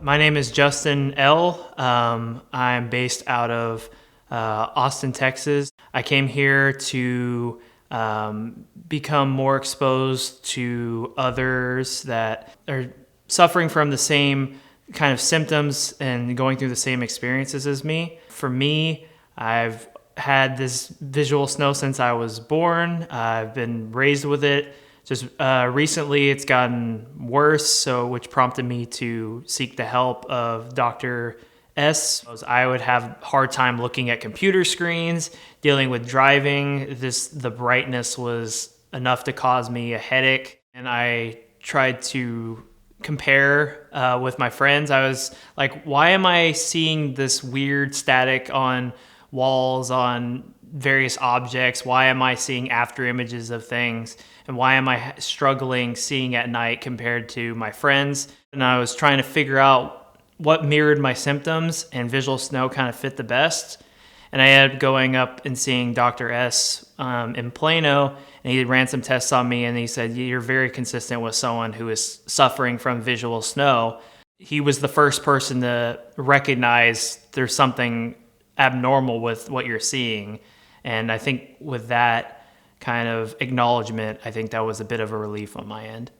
My name is Justin L. I'm based out of Austin, Texas. I came here to become more exposed to others that are suffering from the same kind of symptoms and going through the same experiences as me. For me, I've had this visual snow since I was born. I've been raised with it. Just recently, it's gotten worse, so which prompted me to seek the help of Dr. S. I would have a hard time looking at computer screens, dealing with driving. The brightness was enough to cause me a headache, and I tried to compare with my friends. I was like, why am I seeing this weird static on walls, on various objects? Why am I seeing after images of things? And why am I struggling seeing at night compared to my friends? And I was trying to figure out what mirrored my symptoms, and visual snow kind of fit the best. And I ended up going up and seeing Dr. S in Plano, and he ran some tests on me, and he said, you're very consistent with someone who is suffering from visual snow. He was the first person to recognize there's something abnormal with what you're seeing. And I think with that kind of acknowledgement, I think that was a bit of a relief on my end.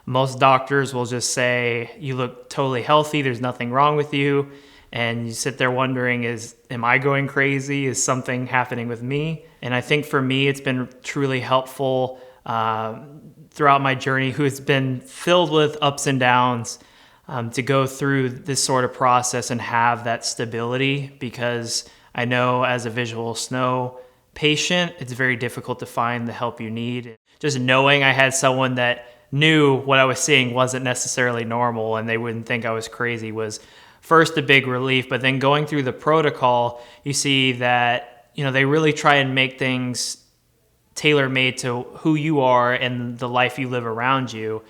Most doctors will just say, you look totally healthy, there's nothing wrong with you. And you sit there wondering, am I going crazy? Is something happening with me? And I think for me, it's been truly helpful throughout my journey, who has been filled with ups and downs, to go through this sort of process and have that stability, because I know as a visual snow patient, it's very difficult to find the help you need. Just knowing I had someone that knew what I was seeing wasn't necessarily normal and they wouldn't think I was crazy was first a big relief. But then going through the protocol, you see that, they really try and make things tailor-made to who you are and the life you live around you.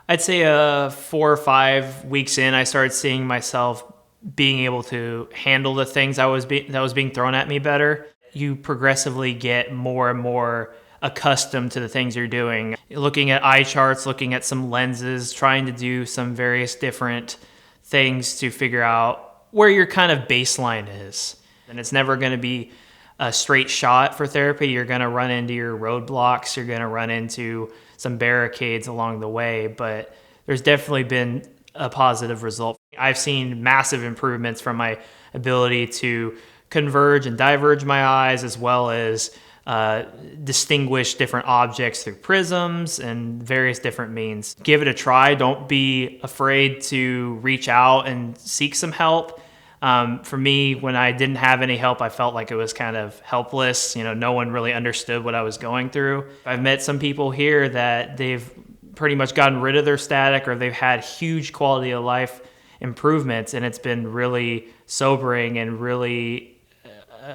I'd say 4 or 5 weeks in, I started seeing myself being able to handle the things that was being thrown at me better. You progressively get more and more accustomed to the things you're doing. Looking at eye charts, looking at some lenses, trying to do some various different things to figure out where your kind of baseline is. And it's never going to be a straight shot for therapy. You're going to run into your roadblocks. You're going to run into some barricades along the way, but there's definitely been a positive result. I've seen massive improvements from my ability to converge and diverge my eyes, as well as distinguish different objects through prisms and various different means. Give it a try. Don't be afraid to reach out and seek some help. For me, when I didn't have any help, I felt like it was kind of helpless. No one really understood what I was going through. I've met some people here that they've pretty much gotten rid of their static, or they've had huge quality of life improvements, and it's been really sobering and really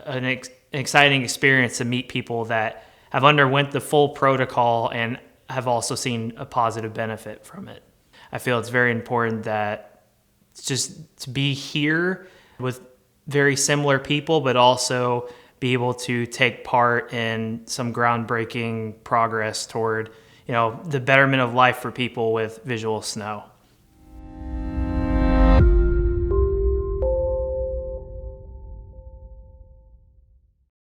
an exciting experience to meet people that have underwent the full protocol and have also seen a positive benefit from it. I feel it's very important that just to be here with very similar people, but also be able to take part in some groundbreaking progress toward, the betterment of life for people with visual snow.